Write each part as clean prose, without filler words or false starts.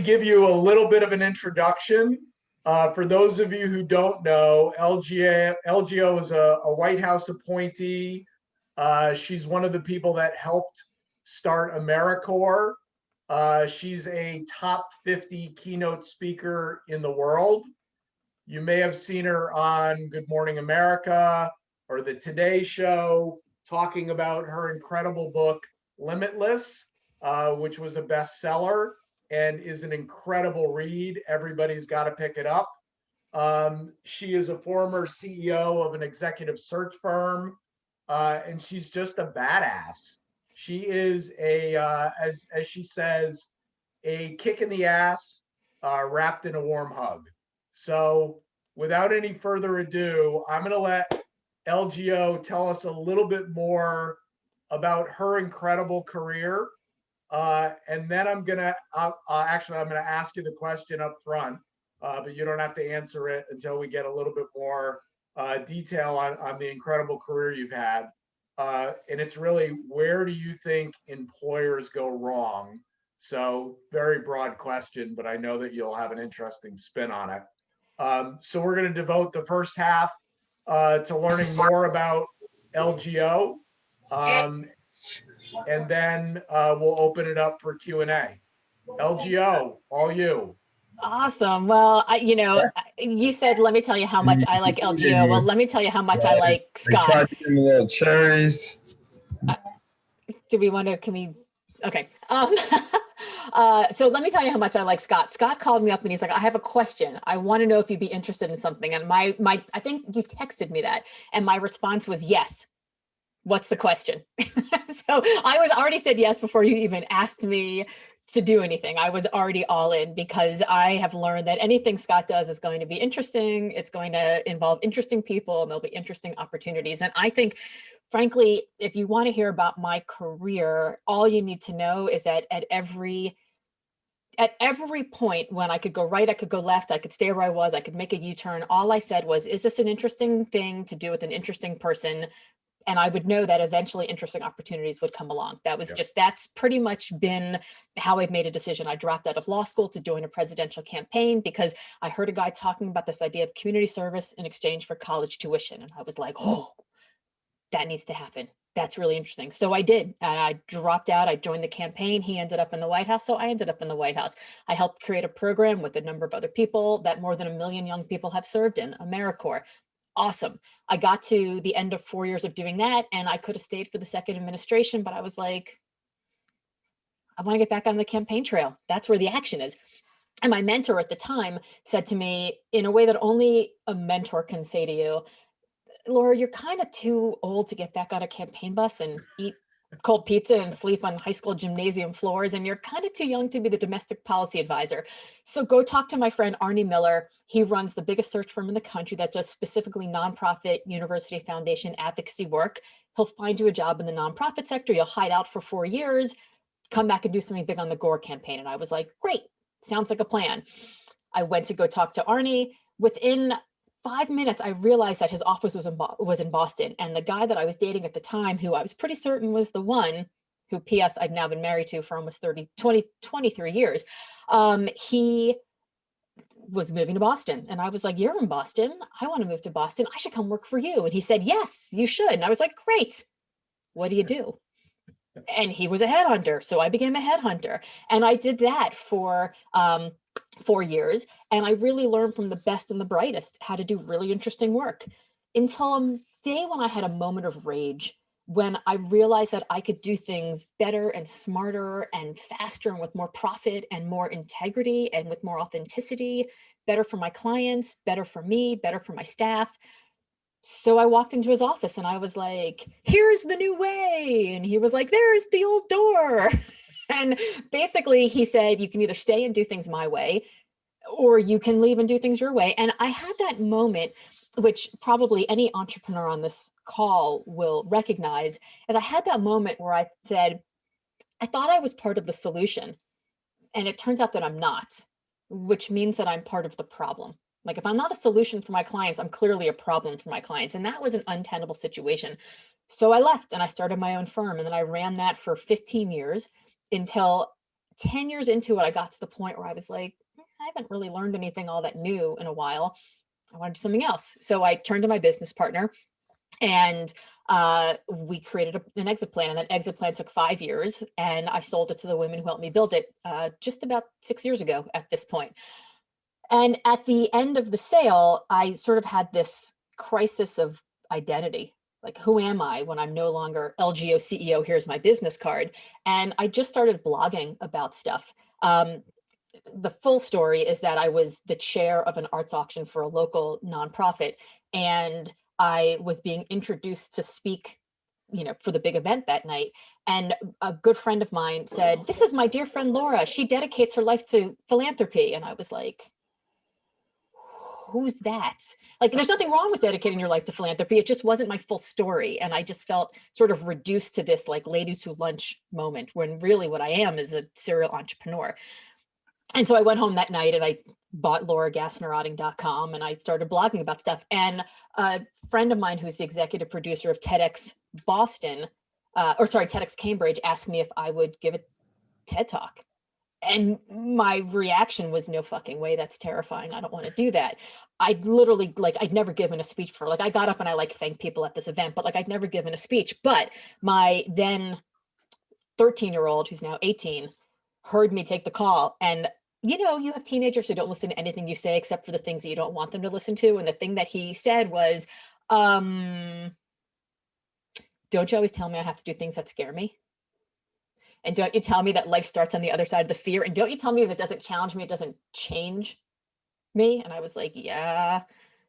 Give you a little bit of an introduction. For those of you who don't know, LGO is a White House appointee. She's one of the people that helped start AmeriCorps. She's a top 50 keynote speaker in the world. You may have seen her on Good Morning America or the Today Show talking about her incredible book, Limitless, which was a bestseller and is an incredible read. Everybody's got to pick it up. She is a former CEO of an executive search firm, and she's just a badass. She is as she says, a kick in the ass wrapped in a warm hug. So without any further adu, I'm going to let LGO tell us a little bit more about her incredible career. And then I'm gonna ask you the question up front, but you don't have to answer it until we get a little bit more detail on the incredible career you've had. And it's really, where do you think employers go wrong? So very broad question, but I know that you'll have an interesting spin on it. So we're going to devote the first half to learning more about LGO. And then we'll open it up for Q&A. LGO, all you. Awesome. Well, you said, let me tell you how much I like LGO. Well, let me tell you how much I like Scott. Try to give me little cherries. Do we want to, can we, okay. So let me tell you how much I like Scott. Scott called me up and he's like, I have a question. I want to know if you'd be interested in something. And I think you texted me that. And my response was yes. What's the question? So I was already said yes before you even asked me to do anything. I was already all in, because I have learned that anything Scott does is going to be interesting. It's going to involve interesting people, and there'll be interesting opportunities. And I think, frankly, if you want to hear about my career, all you need to know is that at every point when I could go right, I could go left, I could stay where I was, I could make a U-turn, all I said was, is this an interesting thing to do with an interesting person? And I would know that eventually interesting opportunities would come along. That was that's pretty much been how I've made a decision. I dropped out of law school to join a presidential campaign because I heard a guy talking about this idea of community service in exchange for college tuition. And I was like, oh, that needs to happen. That's really interesting. So I did, and I dropped out. I joined the campaign. He ended up in the White House, so I ended up in the White House. I helped create a program with a number of other people that more than 1 million young people have served in, AmeriCorps. Awesome. I got to the end of 4 years of doing that, and I could have stayed for the second administration, but I was like, I want to get back on the campaign trail. That's where the action is. And my mentor at the time said to me, in a way that only a mentor can say to you, Laura, you're kind of too old to get back on a campaign bus and eat cold pizza and sleep on high school gymnasium floors, and you're kind of too young to be the domestic policy advisor. So go talk to my friend Arnie Miller. He runs the biggest search firm in the country that does specifically nonprofit university foundation advocacy work. He'll find you a job in the nonprofit sector. You'll hide out for 4 years, come back and do something big on the Gore campaign. And I was like, great, sounds like a plan. I went to go talk to Arnie. Within 5 minutes, I realized that his office was in Boston. And the guy that I was dating at the time, who I was pretty certain was the one, who PS I've now been married to for almost 23 years, he was moving to Boston. And I was like, you're in Boston. I want to move to Boston. I should come work for you. And he said, yes, you should. And I was like, great. What do you do? And he was a headhunter. So I became a headhunter. And I did that for 4 years. And I really learned from the best and the brightest how to do really interesting work, until a day when I had a moment of rage, when I realized that I could do things better and smarter and faster and with more profit and more integrity and with more authenticity, better for my clients, better for me, better for my staff. So I walked into his office and I was like, here's the new way. And he was like, there's the old door. And basically he said, you can either stay and do things my way, or you can leave and do things your way. And I had that moment, which probably any entrepreneur on this call will recognize, as I had that moment where I said, I thought I was part of the solution. And it turns out that I'm not, which means that I'm part of the problem. Like, if I'm not a solution for my clients, I'm clearly a problem for my clients. And that was an untenable situation. So I left and I started my own firm. And then I ran that for 15 years until 10 years into it, I got to the point where I was like, I haven't really learned anything all that new in a while. I want to do something else. So I turned to my business partner, and we created an exit plan, and that exit plan took 5 years, and I sold it to the women who helped me build it just about 6 years ago at this point. And at the end of the sale, I sort of had this crisis of identity. Like, who am I when I'm no longer LGO CEO? Here's my business card. And I just started blogging about stuff. The full story is that I was the chair of an arts auction for a local nonprofit, and I was being introduced to speak, for the big event that night. And a good friend of mine said, "This is my dear friend Laura. She dedicates her life to philanthropy." And I was like, who's that? Like, there's nothing wrong with dedicating your life to philanthropy. It just wasn't my full story. And I just felt sort of reduced to this like ladies who lunch moment, when really what I am is a serial entrepreneur. And so I went home that night and I bought Laura Gassner, Otting.com, and I started blogging about stuff. And a friend of mine who's the executive producer of TEDx Boston, TEDx Cambridge, asked me if I would give a TED Talk. And my reaction was, no fucking way, that's terrifying. I don't want to do that. I'd literally, I'd never given a speech for, I got up and I thanked people at this event, but I'd never given a speech. But my then 13-year-old, who's now 18, heard me take the call. And you have teenagers who don't listen to anything you say except for the things that you don't want them to listen to. And the thing that he said was, don't you always tell me I have to do things that scare me? And don't you tell me that life starts on the other side of the fear? And don't you tell me if it doesn't challenge me, it doesn't change me? And I was like, yeah.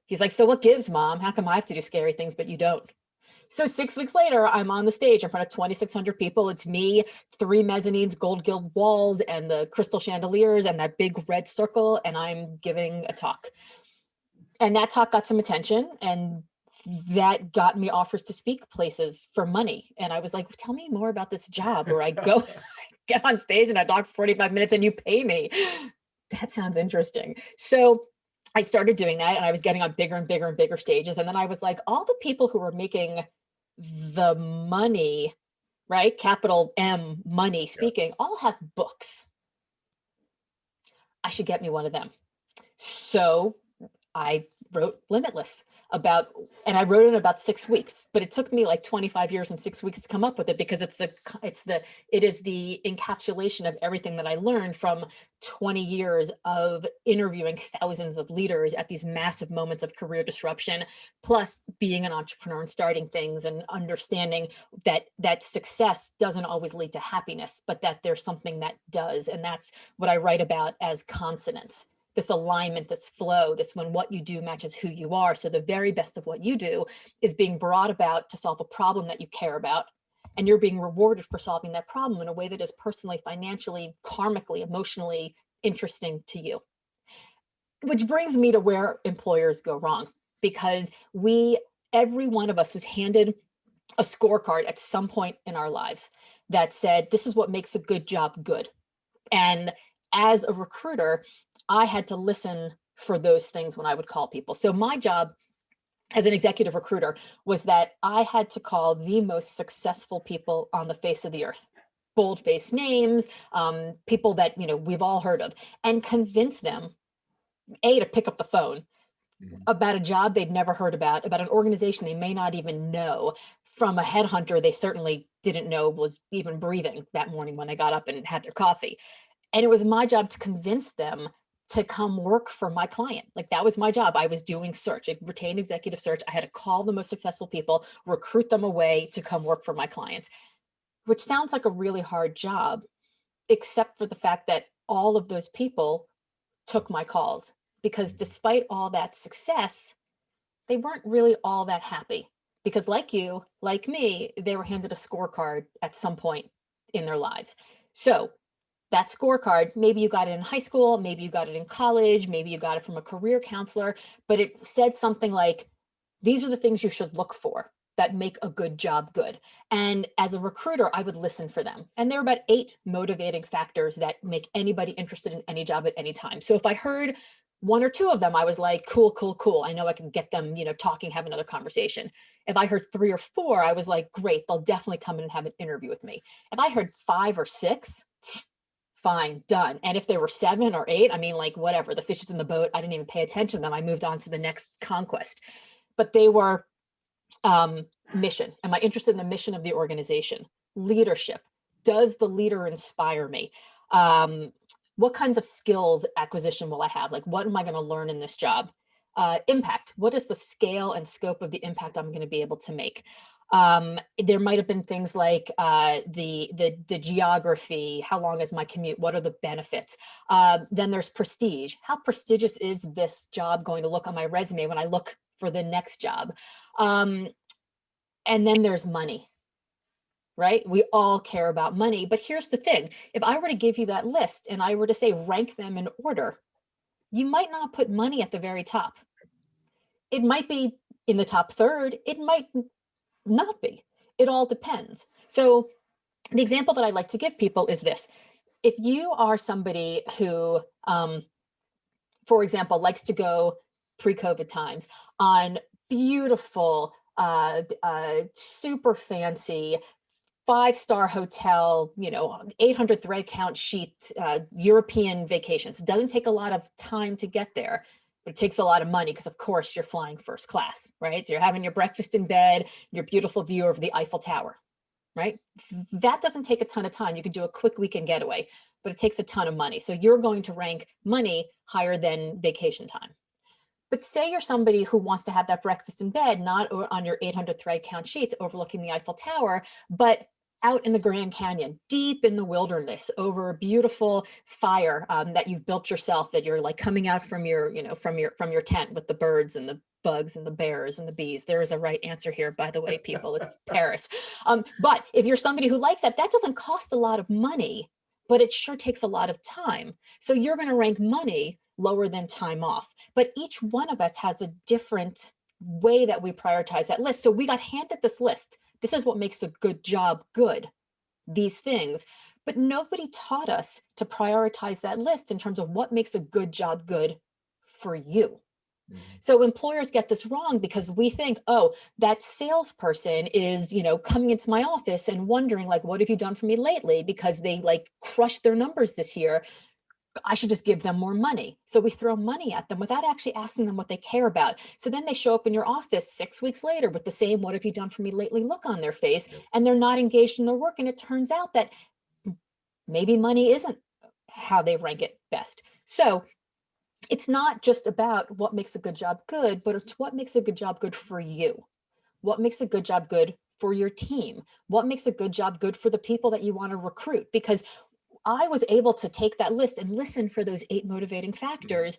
He's like, so what gives, Mom? How come I have to do scary things, but you don't? So 6 weeks later, I'm on the stage in front of 2,600 people. It's me, 3 mezzanines, gold gilt walls, and the crystal chandeliers, and that big red circle, and I'm giving a talk. And that talk got some attention, and that got me offers to speak places for money. And I was like, tell me more about this job where I go get on stage and I talk for 45 minutes and you pay me. That sounds interesting. So I started doing that, and I was getting on bigger and bigger and bigger stages. And then I was like, all the people who were making the money, right? Capital M money speaking, all have books. I should get me one of them. So I wrote Limitless and I wrote it in about 6 weeks, but it took me 25 years and 6 weeks to come up with it, because it is the encapsulation of everything that I learned from 20 years of interviewing thousands of leaders at these massive moments of career disruption, plus being an entrepreneur and starting things and understanding that success doesn't always lead to happiness, but that there's something that does. And that's what I write about as consonance. This alignment, this flow, this when what you do matches who you are. So the very best of what you do is being brought about to solve a problem that you care about. And you're being rewarded for solving that problem in a way that is personally, financially, karmically, emotionally interesting to you. Which brings me to where employers go wrong, because every one of us was handed a scorecard at some point in our lives that said, this is what makes a good job good. And as a recruiter, I had to listen for those things when I would call people. So my job as an executive recruiter was that I had to call the most successful people on the face of the earth, bold-faced names, people that we've all heard of, and convince them, to pick up the phone about a job they'd never heard about an organization they may not even know, from a headhunter they certainly didn't know was even breathing that morning when they got up and had their coffee. And it was my job to convince them to come work for my client. That was my job. I was doing search, a retained executive search. I had to call the most successful people, recruit them away to come work for my clients, which sounds like a really hard job, except for the fact that all of those people took my calls, because despite all that success, they weren't really all that happy, because like you, like me, they were handed a scorecard at some point in their lives. So that scorecard, maybe you got it in high school, maybe you got it in college, maybe you got it from a career counselor, but it said something like, these are the things you should look for that make a good job good. And as a recruiter, I would listen for them. And there are about 8 motivating factors that make anybody interested in any job at any time. So if I heard 1 or 2 of them, I was like, cool, cool, cool. I know I can get them, talking, have another conversation. If I heard 3 or 4, I was like, great, they'll definitely come in and have an interview with me. If I heard 5 or 6, fine, done. And if they were 7 or 8, I mean, like, whatever, the fish is in the boat. I didn't even pay attention to them. I moved on to the next conquest. But they were mission. Am I interested in the mission of the organization? Leadership. Does the leader inspire me? What kinds of skills acquisition will I have? Like, what am I going to learn in this job? Impact. What is the scale and scope of the impact I'm going to be able to make? There might have been things like the geography. How long is my commute? What are the benefits? Then there's prestige. How prestigious is this job going to look on my resume when I look for the next job? And then there's money. Right? We all care about money. But here's the thing. If I were to give you that list and I were to say, rank them in order, you might not put money at the very top. It might be in the top third. It might not be. It all depends. So the example that I like to give people is this. If you are somebody who, for example, likes to go pre-COVID times on beautiful, super fancy, 5-star hotel, 800 thread count sheet, European vacations. Doesn't take a lot of time to get there, but it takes a lot of money because, of course, you're flying first class, right? So you're having your breakfast in bed, your beautiful view of the Eiffel Tower, right? That doesn't take a ton of time. You could do a quick weekend getaway, but it takes a ton of money. So you're going to rank money higher than vacation time. But say you're somebody who wants to have that breakfast in bed, not on your 800 thread count sheets overlooking the Eiffel Tower, but out in the Grand Canyon, deep in the wilderness, over a beautiful fire that you've built yourself, that you're like coming out from your, from your tent with the birds and the bugs and the bears and the bees. There is a right answer here, by the way, people. It's Paris. But if you're somebody who likes that, that doesn't cost a lot of money, but it sure takes a lot of time. So you're going to rank money lower than time off. But each one of us has a different way that we prioritize that list. So we got handed this list. This is what makes a good job good, these things. But nobody taught us to prioritize that list in terms of what makes a good job good for you. So employers get this wrong because we think, oh, that salesperson is, coming into my office and wondering, like, what have you done for me lately? Because they crushed their numbers this year. I should just give them more money. So we throw money at them without actually asking them what they care about. So then they show up in your office 6 weeks later with the same "what have you done for me lately" look on their face, and they're not engaged in their work. And it turns out that maybe money isn't how they rank it best. So it's not just about what makes a good job good, but it's what makes a good job good for you. What makes a good job good for your team? What makes a good job good for the people that you want to recruit? Because I was able to take that list and listen for those 8 motivating factors,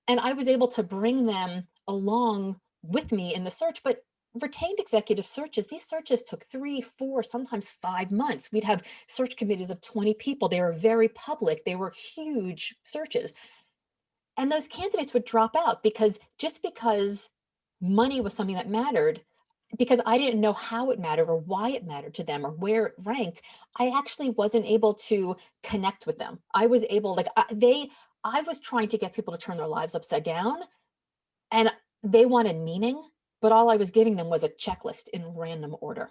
and I was able to bring them along with me in the search. But retained executive searches, these searches took 3, 4, sometimes 5 months. We'd have search committees of 20 people. They were very public. They were huge searches. And those candidates would drop out because money was something that mattered, because I didn't know how it mattered or why it mattered to them or where it ranked, I actually wasn't able to connect with them. I was able, I was trying to get people to turn their lives upside down, and they wanted meaning, but all I was giving them was a checklist in random order.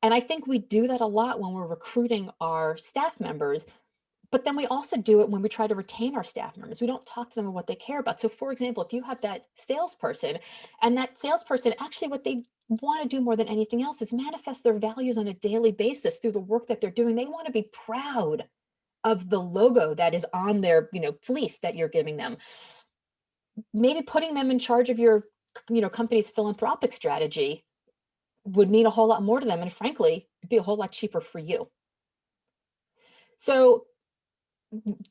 And I think we do that a lot when we're recruiting our staff members. But then we also do it when we try to retain our staff members. We don't talk to them about what they care about. So for example, if you have that salesperson, and that salesperson, actually what they want to do more than anything else is manifest their values on a daily basis through the work that they're doing. They want to be proud of the logo that is on their, fleece that you're giving them. Maybe putting them in charge of your, company's philanthropic strategy would mean a whole lot more to them. And frankly, it'd be a whole lot cheaper for you. So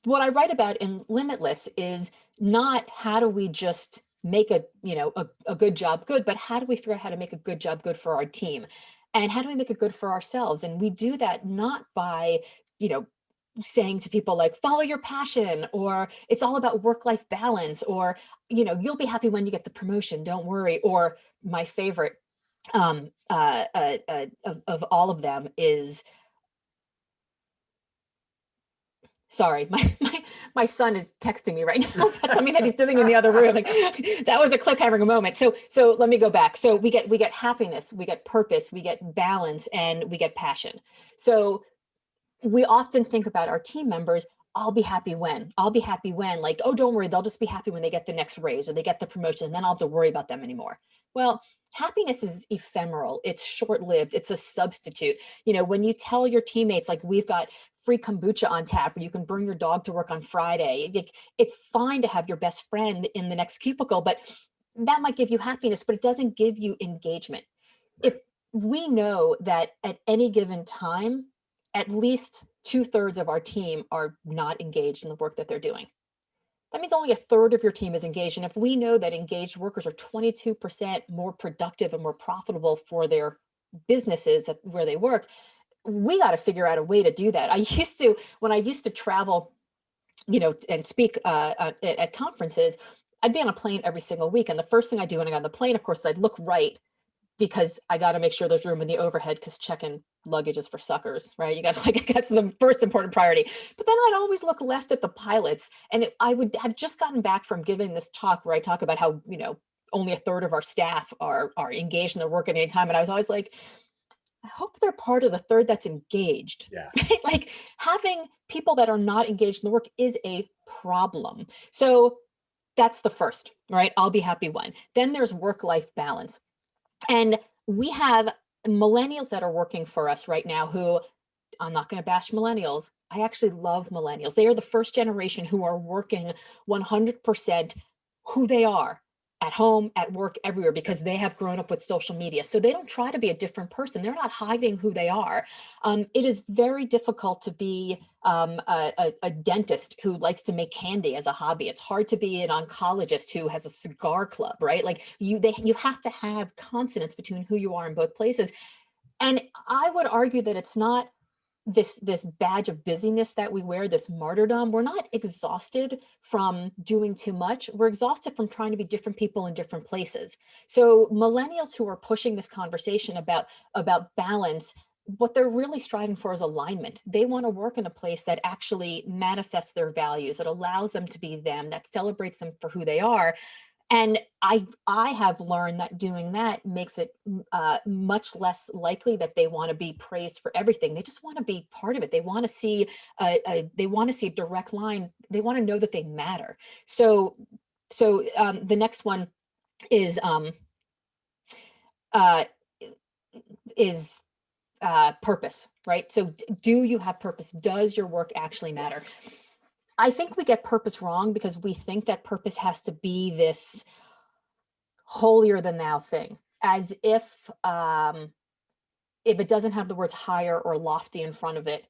what I write about in Limitless is not how do we just make a good job good, but how do we figure out how to make a good job good for our team? And how do we make it good for ourselves? And we do that not by, saying to people like, follow your passion, or it's all about work-life balance, or, you'll be happy when you get the promotion, don't worry. Or my favorite of all of them is, sorry, my son is texting me right now. That's something that he's doing in the other room. That was a cliffhanger moment. So let me go back. So we get happiness, we get purpose, we get balance, and we get passion. So we often think about our team members, I'll be happy when, like, oh, don't worry, they'll just be happy when they get the next raise or they get the promotion, and then I'll have to worry about them anymore. Well, happiness is ephemeral. It's short-lived. It's a substitute. You know, when you tell your teammates, like, we've got free kombucha on tap, or you can bring your dog to work on Friday, it's fine to have your best friend in the next cubicle, but that might give you happiness, but it doesn't give you engagement. If we know that at any given time, at least 2/3 of our team are not engaged in the work that they're doing. That means only 1/3 of your team is engaged. And if we know that engaged workers are 22% more productive and more profitable for their businesses where they work, we got to figure out a way to do that. When I used to travel, and speak at conferences, I'd be on a plane every single week. And the first thing I do when I got on the plane, of course, is I'd look right, because I got to make sure there's room in the overhead, because checking luggage is for suckers, right? You got to, like, that's the first important priority. But then I'd always look left at the pilots, and I would have just gotten back from giving this talk where I talk about how, only 1/3 of our staff are engaged in their work at any time. And I was always like, I hope they're part of the third that's engaged. Yeah. Right? Like, having people that are not engaged in the work is a problem. So that's the first, right? I'll be happy when. Then there's work-life balance. And we have millennials that are working for us right now who, I'm not going to bash millennials. I actually love millennials. They are the first generation who are working 100% who they are at home, at work, everywhere, because they have grown up with social media. So they don't try to be a different person. They're not hiding who they are. It is very difficult to be a dentist who likes to make candy as a hobby. It's hard to be an oncologist who has a cigar club, right? Like, you have to have consonance between who you are in both places. And I would argue that it's not this badge of busyness that we wear, this martyrdom. We're not exhausted from doing too much. We're exhausted from trying to be different people in different places. So millennials who are pushing this conversation about balance, what they're really striving for is alignment. They want to work in a place that actually manifests their values, that allows them to be them, that celebrates them for who they are. And I have learned that doing that makes it much less likely that they want to be praised for everything. They just want to be part of it. They want to see a direct line. They want to know that they matter. So the next one is purpose, right? So do you have purpose? Does your work actually matter? I think we get purpose wrong because we think that purpose has to be this holier than thou thing, as if it doesn't have the words higher or lofty in front of it,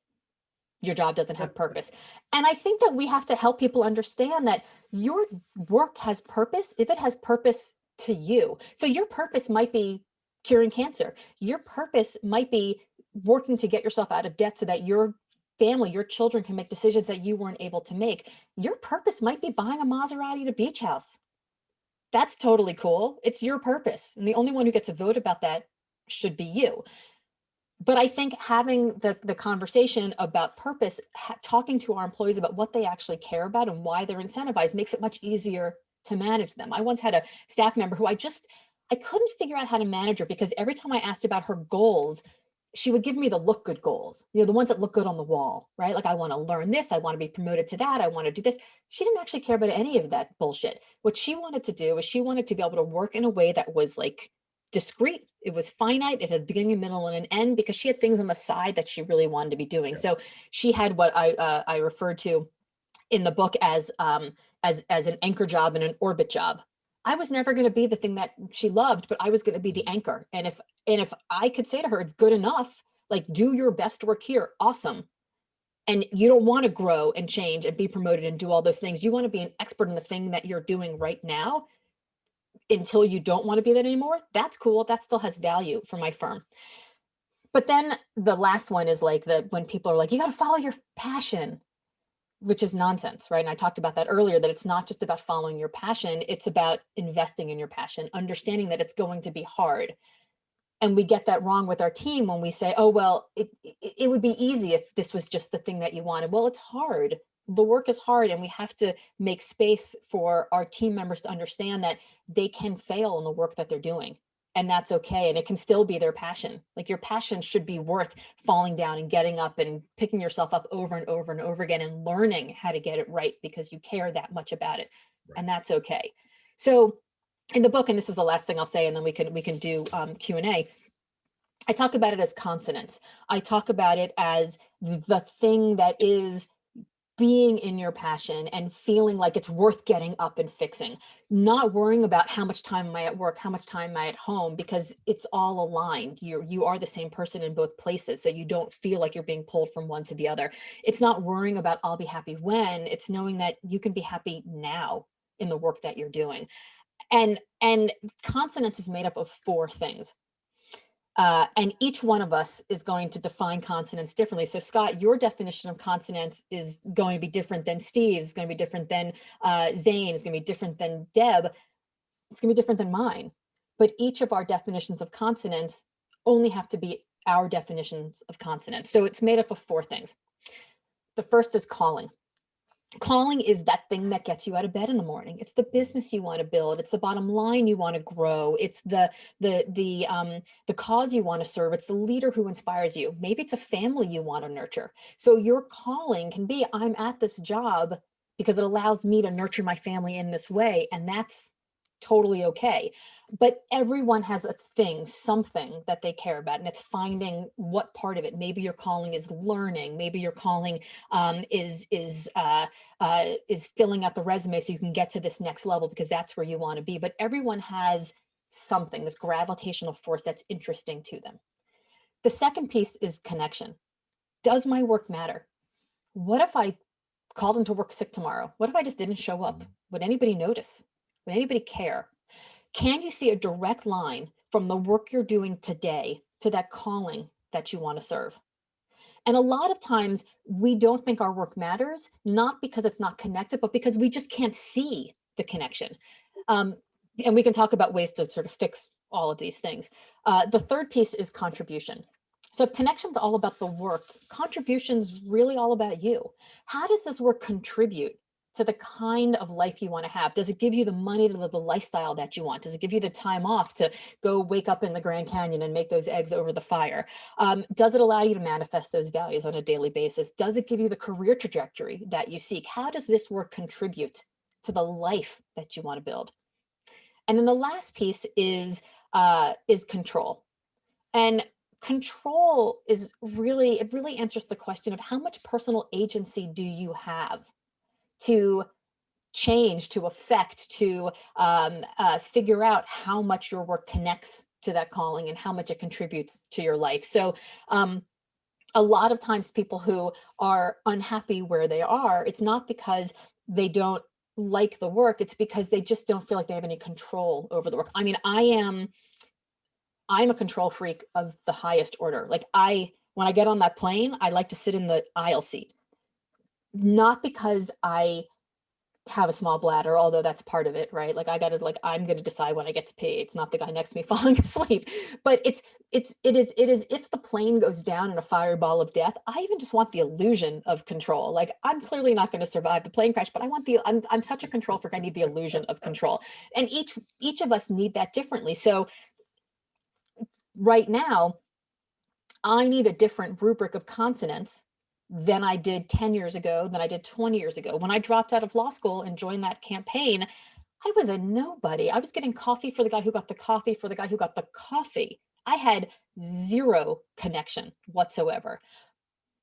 your job doesn't have purpose. And I think that we have to help people understand that your work has purpose if it has purpose to you. So your purpose might be curing cancer. Your purpose might be working to get yourself out of debt so that your family, your children can make decisions that you weren't able to make. Your purpose might be buying a Maserati at a beach house. That's totally cool. It's your purpose. And the only one who gets a vote about that should be you. But I think having the conversation about purpose, talking to our employees about what they actually care about and why they're incentivized, makes it much easier to manage them. I once had a staff member who I couldn't figure out how to manage her, because every time I asked about her goals, she would give me the look good goals, the ones that look good on the wall, right? Like, I want to learn this, I want to be promoted to that, I want to do this. She didn't actually care about any of that bullshit. What she wanted to do is she wanted to be able to work in a way that was like discrete. It was finite. It had a beginning, a middle, and an end, because she had things on the side that she really wanted to be doing. So she had what I referred to in the book as an anchor job and an orbit job. I was never going to be the thing that she loved, but I was going to be the anchor. And if I could say to her, it's good enough, like, do your best work here, awesome. And you don't want to grow and change and be promoted and do all those things. You want to be an expert in the thing that you're doing right now until you don't want to be that anymore. That's cool. That still has value for my firm. But then the last one is like when people are like, you got to follow your passion, which is nonsense, right? And I talked about that earlier, that it's not just about following your passion, it's about investing in your passion, understanding that it's going to be hard. And we get that wrong with our team when we say, oh, well, it would be easy if this was just the thing that you wanted. Well, it's hard. The work is hard, and we have to make space for our team members to understand that they can fail in the work that they're doing. And that's okay. And it can still be their passion. Like your passion should be worth falling down and getting up and picking yourself up over and over and over again and learning how to get it right because you care that much about it. Right. And that's okay. So in the book, and this is the last thing I'll say, and then we can do Q&A. I talk about it as consonance. I talk about it as the thing that is being in your passion and feeling like it's worth getting up and fixing, not worrying about how much time am I at work, how much time am I at home, because it's all aligned. You are the same person in both places. So you don't feel like you're being pulled from one to the other. It's not worrying about I'll be happy when, it's knowing that you can be happy now in the work that you're doing. And consonance is made up of 4 things. And each one of us is going to define consonance differently. So Scott, your definition of consonance is going to be different than Steve's, it's going to be different than Zane, it's going to be different than Deb, it's going to be different than mine. But each of our definitions of consonance only have to be our definitions of consonance. So it's made up of 4 things. The first is calling. Calling is that thing that gets you out of bed in the morning. It's the business you want to build. It's the bottom line you want to grow. It's the cause you want to serve. It's the leader who inspires you. Maybe it's a family you want to nurture. So your calling can be, I'm at this job because it allows me to nurture my family in this way. And that's totally okay. But everyone has a thing, something that they care about, and it's finding what part of it. Maybe your calling is learning. Maybe your calling is filling out the resume so you can get to this next level because that's where you want to be. But everyone has something, this gravitational force that's interesting to them. The second piece is connection. Does my work matter? What if I called into work sick tomorrow? What if I just didn't show up? Would anybody notice? Would anybody care? Can you see a direct line from the work you're doing today to that calling that you want to serve? And a lot of times we don't think our work matters, not because it's not connected, but because we just can't see the connection. And we can talk about ways to sort of fix all of these things. The third piece is contribution. So if connection's all about the work, contribution's really all about you. How does this work contribute to the kind of life you want to have? Does it give you the money to live the lifestyle that you want? Does it give you the time off to go wake up in the Grand Canyon and make those eggs over the fire? Does it allow you to manifest those values on a daily basis? Does it give you the career trajectory that you seek? How does this work contribute to the life that you want to build? And then the last piece is control. And control is really, it really answers the question of how much personal agency do you have to change, to affect, to figure out how much your work connects to that calling and how much it contributes to your life. So a lot of times people who are unhappy where they are, it's not because they don't like the work, it's because they just don't feel like they have any control over the work. I mean, I'm a control freak of the highest order. Like when I get on that plane, I like to sit in the aisle seat. Not because I have a small bladder, although that's part of it, right? Like I'm going to decide when I get to pee. It's not the guy next to me falling asleep, but it is if the plane goes down in a fireball of death, I even just want the illusion of control. Like I'm clearly not going to survive the plane crash, but I'm such a control freak. I need the illusion of control. And each of us need that differently. So right now, I need a different rubric of consonance than I did 10 years ago, than I did 20 years ago. When I dropped out of law school and joined that campaign, I was a nobody. I was getting coffee for the guy who got the coffee for the guy who got the coffee. I had zero connection whatsoever,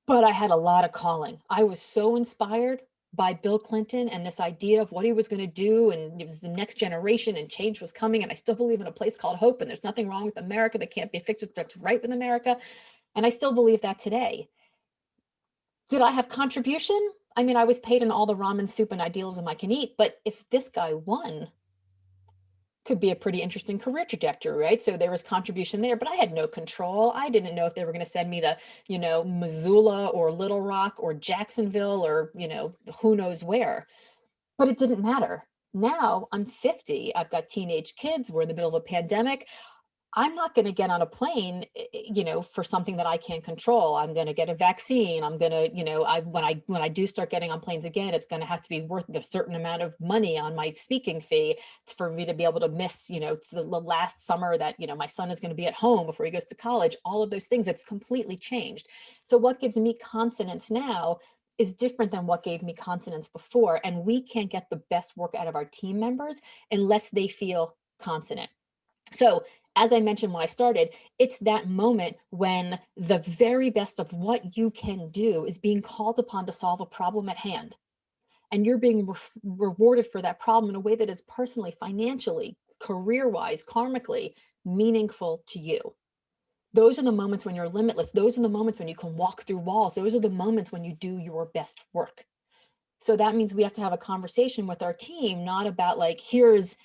but I had a lot of calling. I was so inspired by Bill Clinton and this idea of what he was going to do. And it was the next generation and change was coming. And I still believe in a place called hope. And there's nothing wrong with America that can't be fixed. That's right with America. And I still believe that today. Did I have contribution? I mean, I was paid in all the ramen soup and idealism I can eat, but if this guy won, could be a pretty interesting career trajectory, right? So there was contribution there, but I had no control. I didn't know if they were going to send me to, Missoula or Little Rock or Jacksonville or, who knows where, but it didn't matter. Now I'm 50. I've got teenage kids. We're in the middle of a pandemic. I'm not going to get on a plane, for something that I can't control. I'm going to get a vaccine. I'm going to, when I do start getting on planes again, it's going to have to be worth a certain amount of money on my speaking fee for me to be able to miss, it's the last summer that, my son is going to be at home before he goes to college. All of those things, it's completely changed. So what gives me consonance now is different than what gave me consonance before. And we can't get the best work out of our team members unless they feel consonant. So as I mentioned when I started, it's that moment when the very best of what you can do is being called upon to solve a problem at hand. And you're being rewarded for that problem in a way that is personally, financially, career-wise, karmically meaningful to you. Those are the moments when you're limitless. Those are the moments when you can walk through walls. Those are the moments when you do your best work. So that means we have to have a conversation with our team, not about like, here's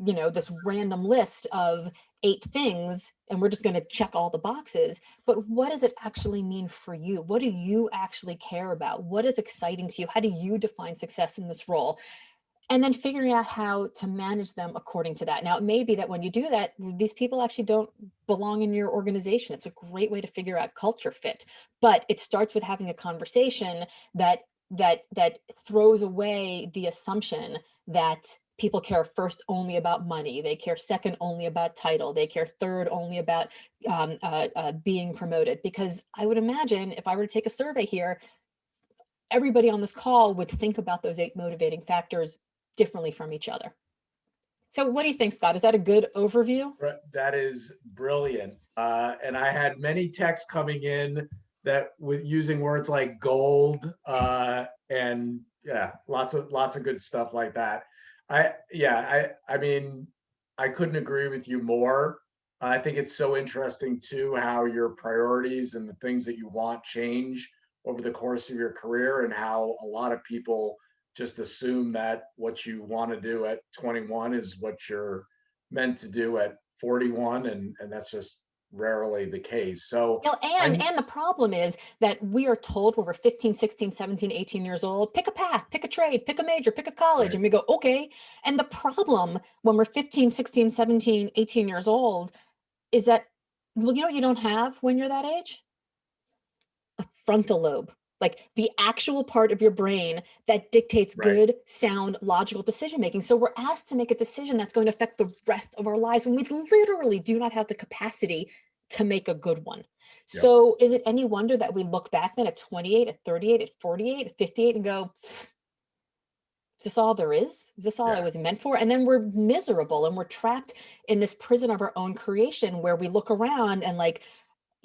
this random list of 8 things, and we're just going to check all the boxes. But what does it actually mean for you? What do you actually care about? What is exciting to you? How do you define success in this role? And then figuring out how to manage them according to that. Now, it may be that when you do that, these people actually don't belong in your organization. It's a great way to figure out culture fit. But it starts with having a conversation that throws away the assumption that people care first only about money. They care second only about title. They care third only about being promoted. Because I would imagine if I were to take a survey here, everybody on this call would think about those 8 motivating factors differently from each other. So what do you think, Scott? Is that a good overview? That is brilliant. And I had many texts coming in that with using words like gold and yeah, lots of good stuff like that. I mean, I couldn't agree with you more. I think it's so interesting too how your priorities and the things that you want change over the course of your career, and how a lot of people just assume that what you want to do at 21 is what you're meant to do at 41, and that's just rarely the case. So and the problem is that we are told when we're 15, 16, 17, 18 years old, pick a path, pick a trade, pick a major, pick a college. Right. And we go, okay. And the problem when we're 15, 16, 17, 18 years old is that, well, what you don't have when you're that age? A frontal lobe. Like the actual part of your brain that dictates good, sound, logical decision making. So we're asked to make a decision that's going to affect the rest of our lives when we literally do not have the capacity to make a good one. Yep. So is it any wonder that we look back then at 28, at 38, at 48, at 58 and go, is this all there is? Is this all I was meant for? And then we're miserable and we're trapped in this prison of our own creation where we look around and like,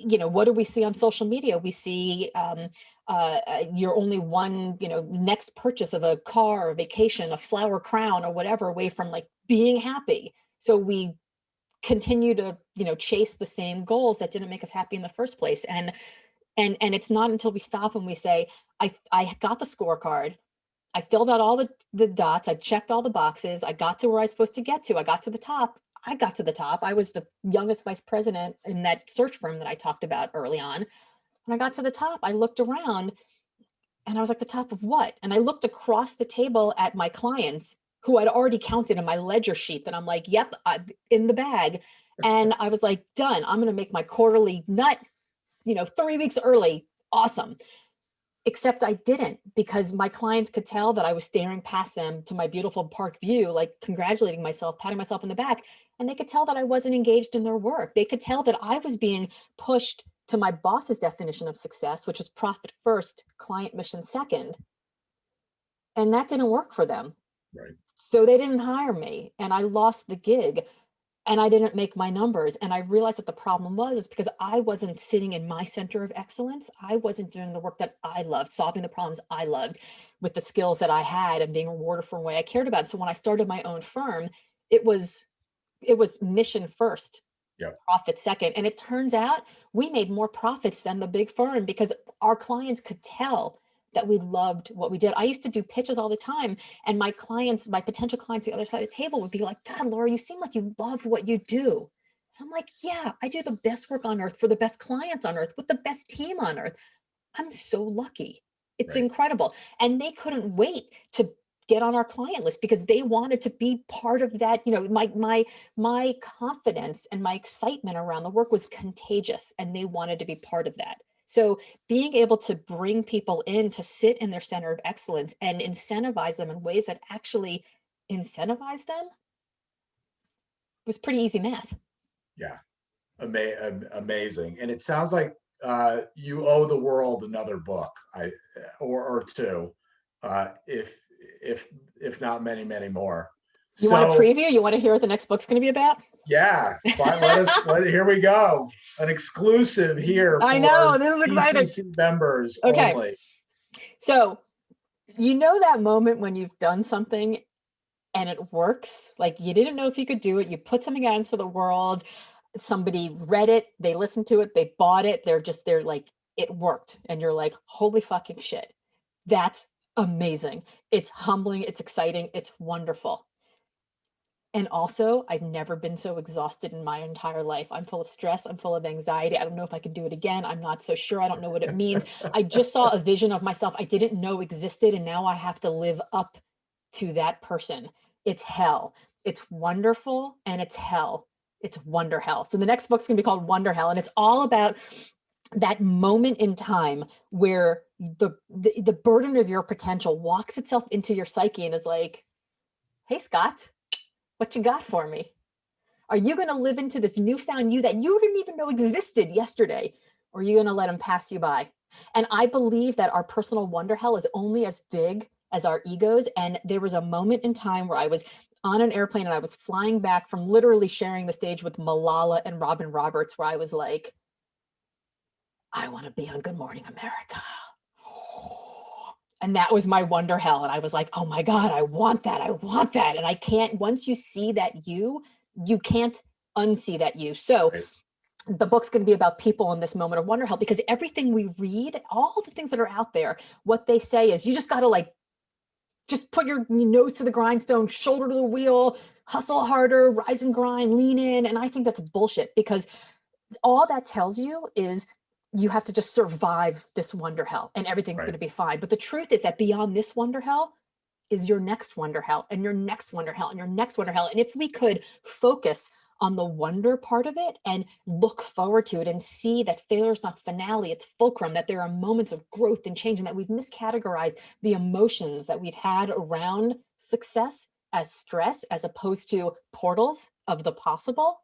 what do we see on social media? We see you're only one, next purchase of a car, a vacation, a flower crown or whatever away from like being happy. So we continue to, chase the same goals that didn't make us happy in the first place. And it's not until we stop and we say, I got the scorecard. I filled out all the dots. I checked all the boxes. I got to where I was supposed to get to. I got to the top. I got to the top. I was the youngest vice president in that search firm that I talked about early on. When I got to the top, I looked around and I was like, the top of what? And I looked across the table at my clients who I'd already counted in my ledger sheet that I'm like, yep, in the bag. And I was like, done. I'm going to make my quarterly nut, 3 weeks early. Awesome. Except I didn't, because my clients could tell that I was staring past them to my beautiful park view, like congratulating myself, patting myself on the back. And they could tell that I wasn't engaged in their work. They could tell that I was being pushed to my boss's definition of success, which was profit first, client mission second. And that didn't work for them. Right. So they didn't hire me and I lost the gig. And I didn't make my numbers. And I realized that the problem was because I wasn't sitting in my center of excellence. I wasn't doing the work that I loved, solving the problems I loved with the skills that I had and being rewarded for the way I cared about it. So when I started my own firm, it was mission first, profit second. And it turns out we made more profits than the big firm because our clients could tell that we loved what we did. I used to do pitches all the time, and my potential clients on the other side of the table would be like, God, Laura, you seem like you love what you do. And I'm like, yeah, I do the best work on earth for the best clients on earth with the best team on earth. I'm so lucky. It's incredible. And they couldn't wait to get on our client list because they wanted to be part of that. You know, my confidence and my excitement around the work was contagious, and they wanted to be part of that. So being able to bring people in to sit in their center of excellence and incentivize them in ways that actually incentivize them was pretty easy math. Yeah, amazing. And it sounds like you owe the world another book, or two, if not many, many more. You want a preview? You want to hear what the next book's going to be about? Yeah, fine. Here we go. An exclusive here. I know, this is exciting. TCC members okay. Only. So, you know that moment when you've done something and it works, like you didn't know if you could do it, you put something out into the world, somebody read it, they listened to it, they bought it, they're like, it worked. And you're like, holy fucking shit. That's amazing. It's humbling, it's exciting, it's wonderful. And also, I've never been so exhausted in my entire life. I'm full of stress. I'm full of anxiety. I don't know if I can do it again. I'm not so sure. I don't know what it means. I just saw a vision of myself I didn't know existed, and now I have to live up to that person. It's hell. It's wonderful, and it's hell. It's wonder hell. So the next book's going to be called Wonder Hell, and it's all about that moment in time where the burden of your potential walks itself into your psyche and is like, hey, Scott, what you got for me? Are you going to live into this newfound you that you didn't even know existed yesterday? Or are you going to let them pass you by? And I believe that our personal wonder hell is only as big as our egos. And there was a moment in time where I was on an airplane and I was flying back from literally sharing the stage with Malala and Robin Roberts, where I was like, I want to be on Good Morning America. And that was my wonder hell. And I was like, oh my God, I want that. I want that. And I can't, once you see that you can't unsee that you. So the book's going to be about people in this moment of wonder hell, because everything we read, all the things that are out there, what they say is you just got to like, just put your nose to the grindstone, shoulder to the wheel, hustle harder, rise and grind, lean in. And I think that's bullshit, because all that tells you is you have to just survive this wonder hell and everything's going to be fine. But the truth is that beyond this wonder hell is your next wonder hell and your next wonder hell and your next wonder hell. And if we could focus on the wonder part of it and look forward to it and see that failure is not finale, it's fulcrum, that there are moments of growth and change, and that we've miscategorized the emotions that we've had around success as stress, as opposed to portals of the possible,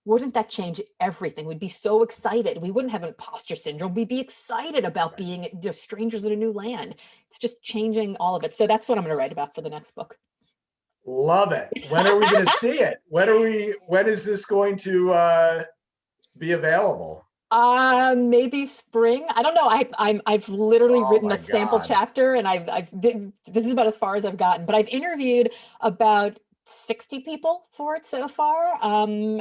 wouldn't that change everything? We'd be so excited. We wouldn't have imposter syndrome. We'd be excited about being just strangers in a new land. It's just changing all of it. So that's what I'm going to write about for the next book. Love it. When are we going to see it? When is this going to be available? Maybe spring. I don't know. I've literally written a sample chapter, and this is about as far as I've gotten, but I've interviewed about 60 people for it so far,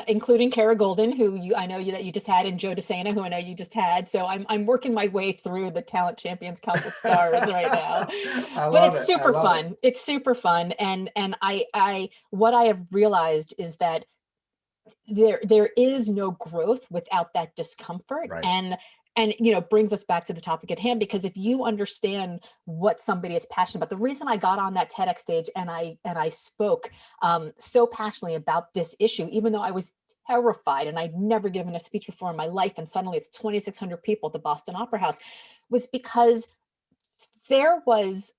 including Kara Golden, who I know that you just had, and Joe DeSena, who I know you just had. So I'm working my way through the Talent Champions Council stars right now. But it's super fun. It's super fun. And I what I have realized is that there is no growth without that discomfort. And brings us back to the topic at hand, because if you understand what somebody is passionate about, the reason I got on that TEDx stage and I spoke so passionately about this issue, even though I was terrified and I'd never given a speech before in my life, and suddenly it's 2,600 people at the Boston Opera House, was because there was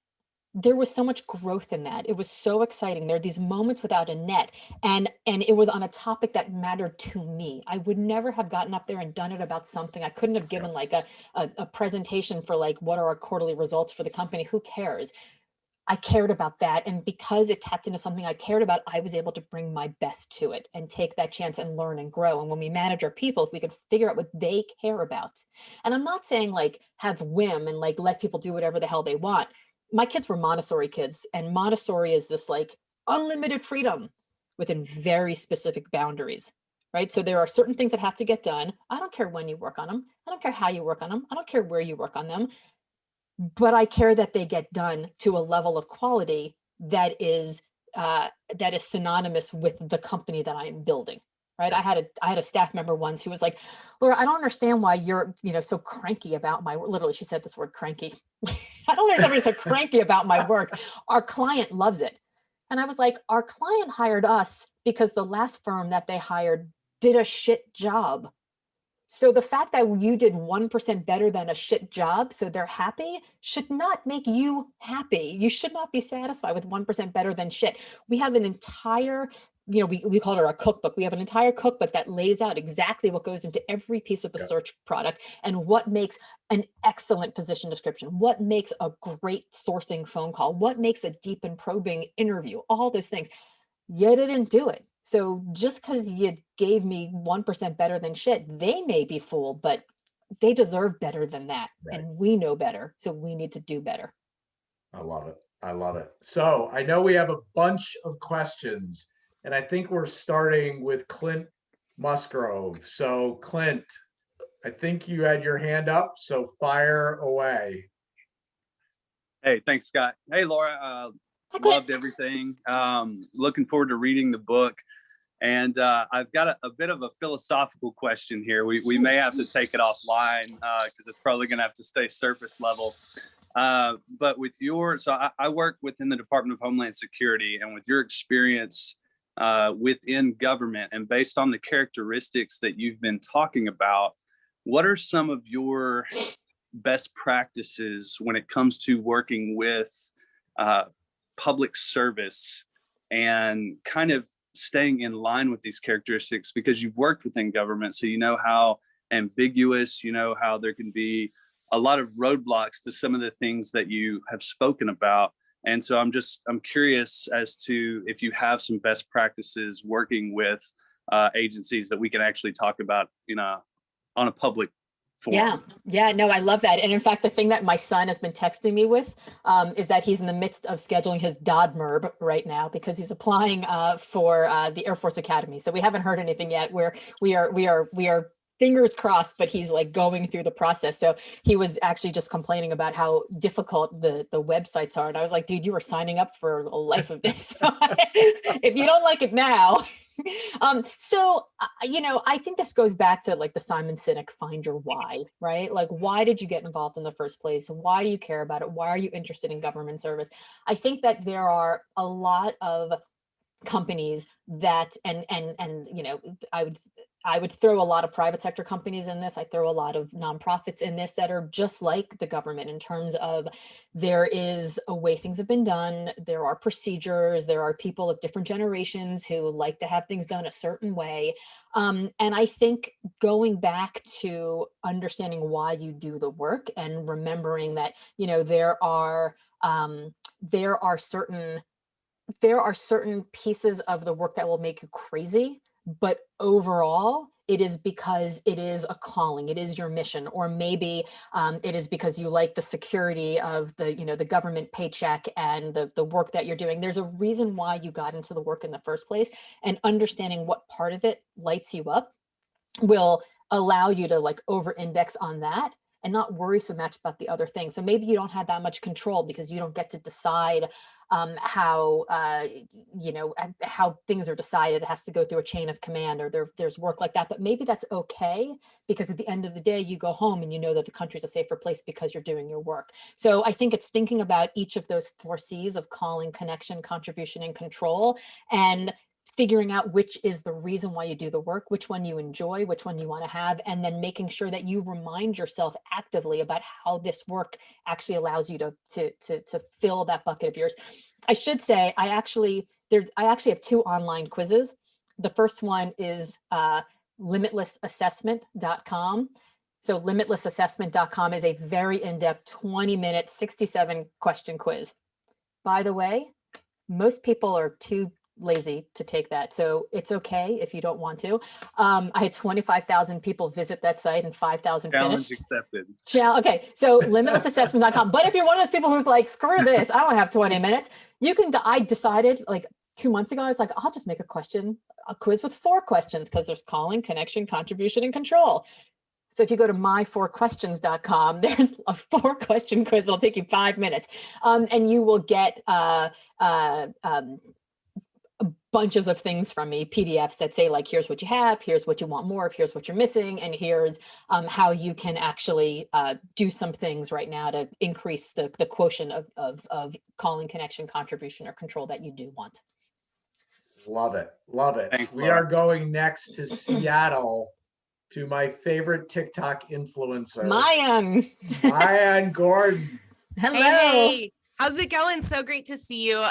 so much growth in that. It was so exciting. There are these moments without a net, and it was on a topic that mattered to me. I would never have gotten up there and done it about something. I couldn't have given like a presentation for like, what are our quarterly results for the company? Who cares? I cared about that. And because it tapped into something I cared about, I was able to bring my best to it and take that chance and learn and grow. And when we manage our people, if we could figure out what they care about, and I'm not saying like have whim and like let people do whatever the hell they want. My kids were Montessori kids, and Montessori is this like unlimited freedom within very specific boundaries, right? So there are certain things that have to get done. I don't care when you work on them. I don't care how you work on them. I don't care where you work on them, but I care that they get done to a level of quality that is synonymous with the company that I am building, right? I had a staff member once who was like, Laura, I don't understand why you're, so cranky about my work. Literally, she said this word cranky. I don't understand why you're so cranky about my work. Our client loves it. And I was like, our client hired us because the last firm that they hired did a shit job. So the fact that you did 1% better than a shit job, so they're happy, should not make you happy. You should not be satisfied with 1% better than shit. We have an entire, we call it our cookbook. We have an entire cookbook that lays out exactly what goes into every piece of the search product and what makes an excellent position description, what makes a great sourcing phone call, what makes a deep and probing interview, all those things. You didn't do it. So just because you gave me 1% better than shit, they may be fooled, but they deserve better than that. Right. And we know better. So we need to do better. I love it. I love it. So I know we have a bunch of questions, and I think we're starting with Clint Musgrove. So Clint, I think you had your hand up, so fire away. Hey, thanks, Scott. Hey, Laura. Loved everything. Looking forward to reading the book. And I've got a bit of a philosophical question here. We may have to take it offline because it's probably going to have to stay surface level. But with I work within the Department of Homeland Security, and with your experience within government and based on the characteristics that you've been talking about, what are some of your best practices when it comes to working with public service and kind of staying in line with these characteristics, because you've worked within government, so you know how ambiguous, how there can be a lot of roadblocks to some of the things that you have spoken about. And so I'm curious as to if you have some best practices working with agencies that we can actually talk about, on a public forum. Yeah, no, I love that. And in fact, the thing that my son has been texting me with is that he's in the midst of scheduling his DOD-MERB right now because he's applying for the Air Force Academy. So we haven't heard anything yet. We are fingers crossed, but he's like going through the process. So he was actually just complaining about how difficult the websites are. And I was like, dude, you were signing up for a life of this. So if you don't like it now. I think this goes back to like the Simon Sinek find your why, right? Like, why did you get involved in the first place? Why do you care about it? Why are you interested in government service? I think that there are a lot of companies that, I would throw a lot of private sector companies in this. I throw a lot of nonprofits in this that are just like the government in terms of there is a way things have been done. There are procedures. There are people of different generations who like to have things done a certain way. And I think going back to understanding why you do the work and remembering that, there are certain pieces of the work that will make you crazy, but overall, it is because it is a calling, it is your mission, or maybe it is because you like the security of the government paycheck and the work that you're doing. There's a reason why you got into the work in the first place, and understanding what part of it lights you up will allow you to like over-index on that and not worry so much about the other things. So maybe you don't have that much control because you don't get to decide how things are decided. It has to go through a chain of command, or there's work like that. But maybe that's okay, because at the end of the day, you go home and you know that the country's a safer place because you're doing your work. So I think it's thinking about each of those 4 C's of calling, connection, contribution, and control, and figuring out which is the reason why you do the work, which one you enjoy, which one you want to have, and then making sure that you remind yourself actively about how this work actually allows you to fill that bucket of yours. I should say, I actually have 2 online quizzes. The first one is limitlessassessment.com. So limitlessassessment.com is a very in-depth 20-minute, 67-question quiz. By the way, most people are too lazy to take that. So it's okay if you don't want to. I had 25,000 people visit that site and 5,000 Challenge finished. accepted. Okay, so limitlessassessment.com. But if you're one of those people who's like, screw this, I don't have 20 minutes, you can go. I decided like 2 months ago, I was like, I'll just make a quiz with 4 questions, because there's calling, connection, contribution, and control. So if you go to my4questions.com, there's a 4-question quiz. It'll take you 5 minutes. And you will get bunches of things from me, PDFs that say like, here's what you have, here's what you want more of, here's what you're missing, and here's how you can actually do some things right now to increase the quotient of calling, connection, contribution, or control that you do want. Love it. Love it. Thanks, We Laura. are going next to Seattle to my favorite TikTok influencer, Mayan. Gordon. Hello. Hey, how's it going? So great to see you.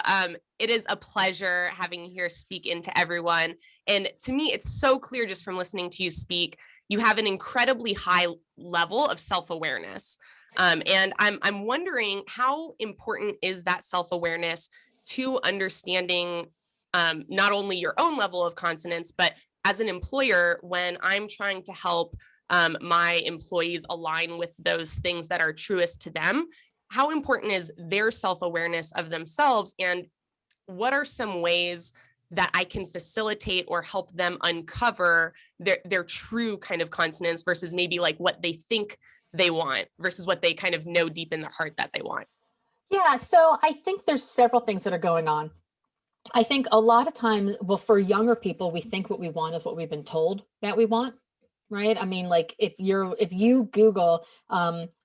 It is a pleasure having you here speak into everyone. And to me, it's so clear just from listening to you speak, you have an incredibly high level of self-awareness. And I'm wondering, how important is that self-awareness to understanding not only your own level of consonance, but as an employer, when I'm trying to help my employees align with those things that are truest to them, how important is their self-awareness of themselves, and what are some ways that I can facilitate or help them uncover their true kind of consonance versus maybe like what they think they want versus what they kind of know deep in their heart that they want? Yeah, so I think there's several things that are going on. I think a lot of times, well, for younger people, we think what we want is what we've been told that we want, right? I mean, like if you Google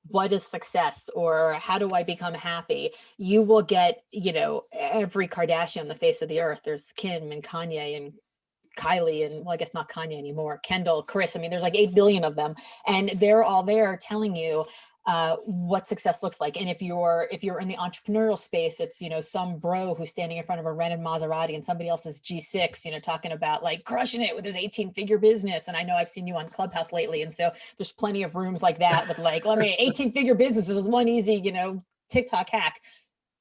what is success or how do I become happy, you will get, every Kardashian on the face of the earth. There's Kim and Kanye and Kylie, and well, I guess not Kanye anymore, Kendall, Chris. I mean, there's like 8 billion of them, and they're all there telling you what success looks like. And if you're in the entrepreneurial space, it's, some bro who's standing in front of a rented Maserati and somebody else's G6, talking about like crushing it with his 18-figure business. And I know I've seen you on Clubhouse lately. And so there's plenty of rooms like that with like, 18-figure businesses is one easy, TikTok hack.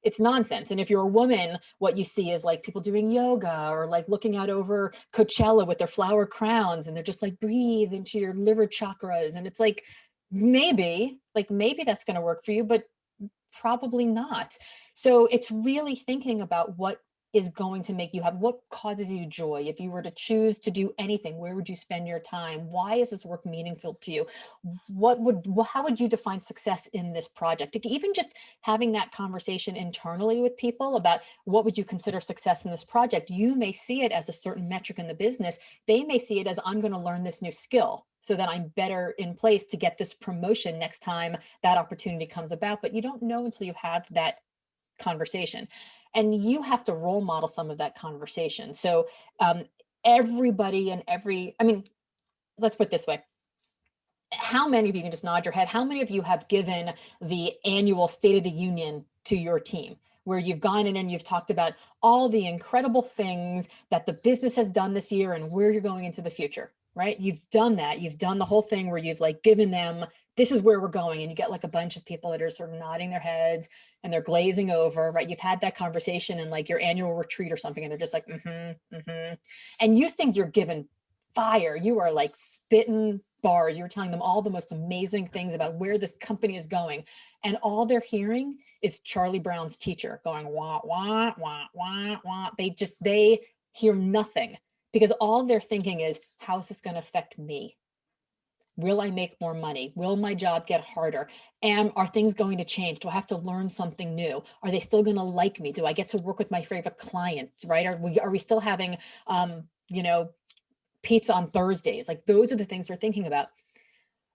It's nonsense. And if you're a woman, what you see is like people doing yoga or like looking out over Coachella with their flower crowns, and they're just like, breathe into your liver chakras. And it's like, maybe that's going to work for you, but probably not. So it's really thinking about what is going to make you happy, what causes you joy. If you were to choose to do anything, where would you spend your time? Why is this work meaningful to you? How would you define success in this project? Even just having that conversation internally with people about what would you consider success in this project? You may see it as a certain metric in the business. They may see it as, I'm going to learn this new skill so that I'm better in place to get this promotion next time that opportunity comes about. But you don't know until you have that conversation, and you have to role model some of that conversation. So everybody and let's put it this way. How many of you, can just nod your head, how many of you have given the annual State of the Union to your team, where you've gone in and you've talked about all the incredible things that the business has done this year and where you're going into the future, right? You've done that. You've done the whole thing where you've like given them, this is where we're going. And you get like a bunch of people that are sort of nodding their heads and they're glazing over, right? You've had that conversation in like your annual retreat or something, and they're just like, And you think you're giving fire. You are like spitting bars. You're telling them all the most amazing things about where this company is going. And all they're hearing is Charlie Brown's teacher going, wah, wah, wah, wah, wah. They hear nothing, because all they're thinking is, how is this going to affect me? Will I make more money? Will my job get harder? And are things going to change? Do I have to learn something new? Are they still going to like me? Do I get to work with my favorite clients, right? Are we still having, pizza on Thursdays? Like, those are the things we're thinking about.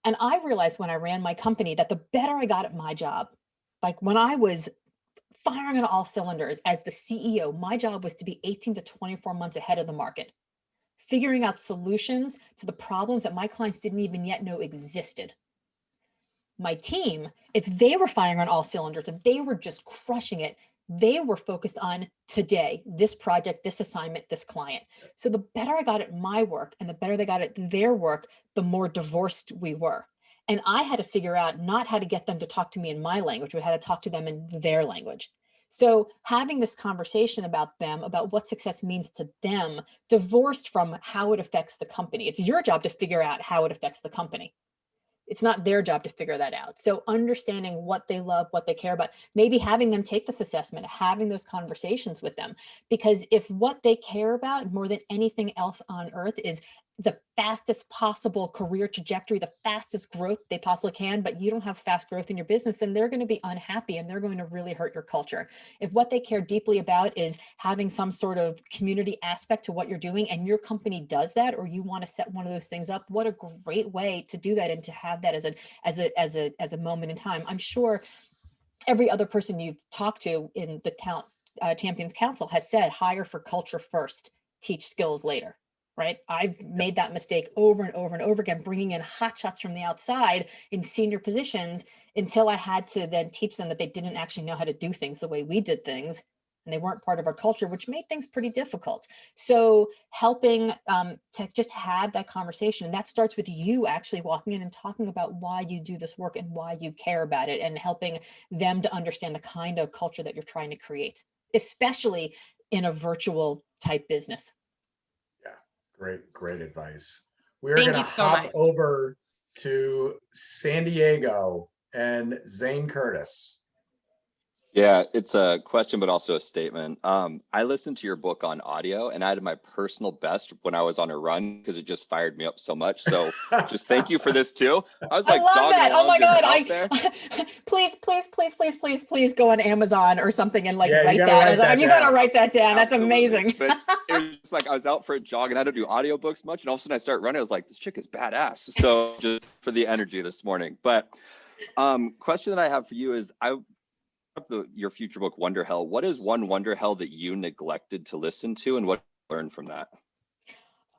And I realized when I ran my company that the better I got at my job, like when I was firing on all cylinders as the CEO, my job was to be 18 to 24 months ahead of the market, figuring out solutions to the problems that my clients didn't even yet know existed. My team, if they were firing on all cylinders, if they were just crushing it, they were focused on today, this project, this assignment, this client. So the better I got at my work and the better they got at their work, the more divorced we were. And I had to figure out not how to get them to talk to me in my language, but how to talk to them in their language. So having this conversation about them, about what success means to them, divorced from how it affects the company. It's your job to figure out how it affects the company. It's not their job to figure that out. So understanding what they love, what they care about, maybe having them take this assessment, having those conversations with them. Because if what they care about more than anything else on earth is the fastest possible career trajectory, the fastest growth they possibly can, but you don't have fast growth in your business, then they're going to be unhappy and they're going to really hurt your culture. If what they care deeply about is having some sort of community aspect to what you're doing, and your company does that, or you want to set one of those things up, what a great way to do that and to have that as a moment in time. I'm sure every other person you've talked to in the Talent Champions Council has said, hire for culture first, teach skills later. Right? I've made that mistake over and over and over again, bringing in hotshots from the outside in senior positions until I had to then teach them that they didn't actually know how to do things the way we did things. And they weren't part of our culture, which made things pretty difficult. So helping to just have that conversation, and that starts with you actually walking in and talking about why you do this work and why you care about it, and helping them to understand the kind of culture that you're trying to create, especially in a virtual type business. Great advice. We're Thank going to you so hop much. over to San Diego and Zane Curtis. Yeah, it's a question, but also a statement. I listened to your book on audio, and I had my personal best when I was on a run because it just fired me up so much. So just thank you for this too. I was like, I love jogging that. Oh along, my just God. out there. Please go on Amazon or something and like Yeah, write you gotta that. write that You got to down. write that down. That's Absolutely. amazing. But it was just like I was out for a jog and I don't do audiobooks much. And all of a sudden I start running. I was like, this chick is badass. So just for the energy this morning. But question that I have for you is your future book, Wonder Hell. What is one Wonder Hell that you neglected to listen to, and what did you learn from that?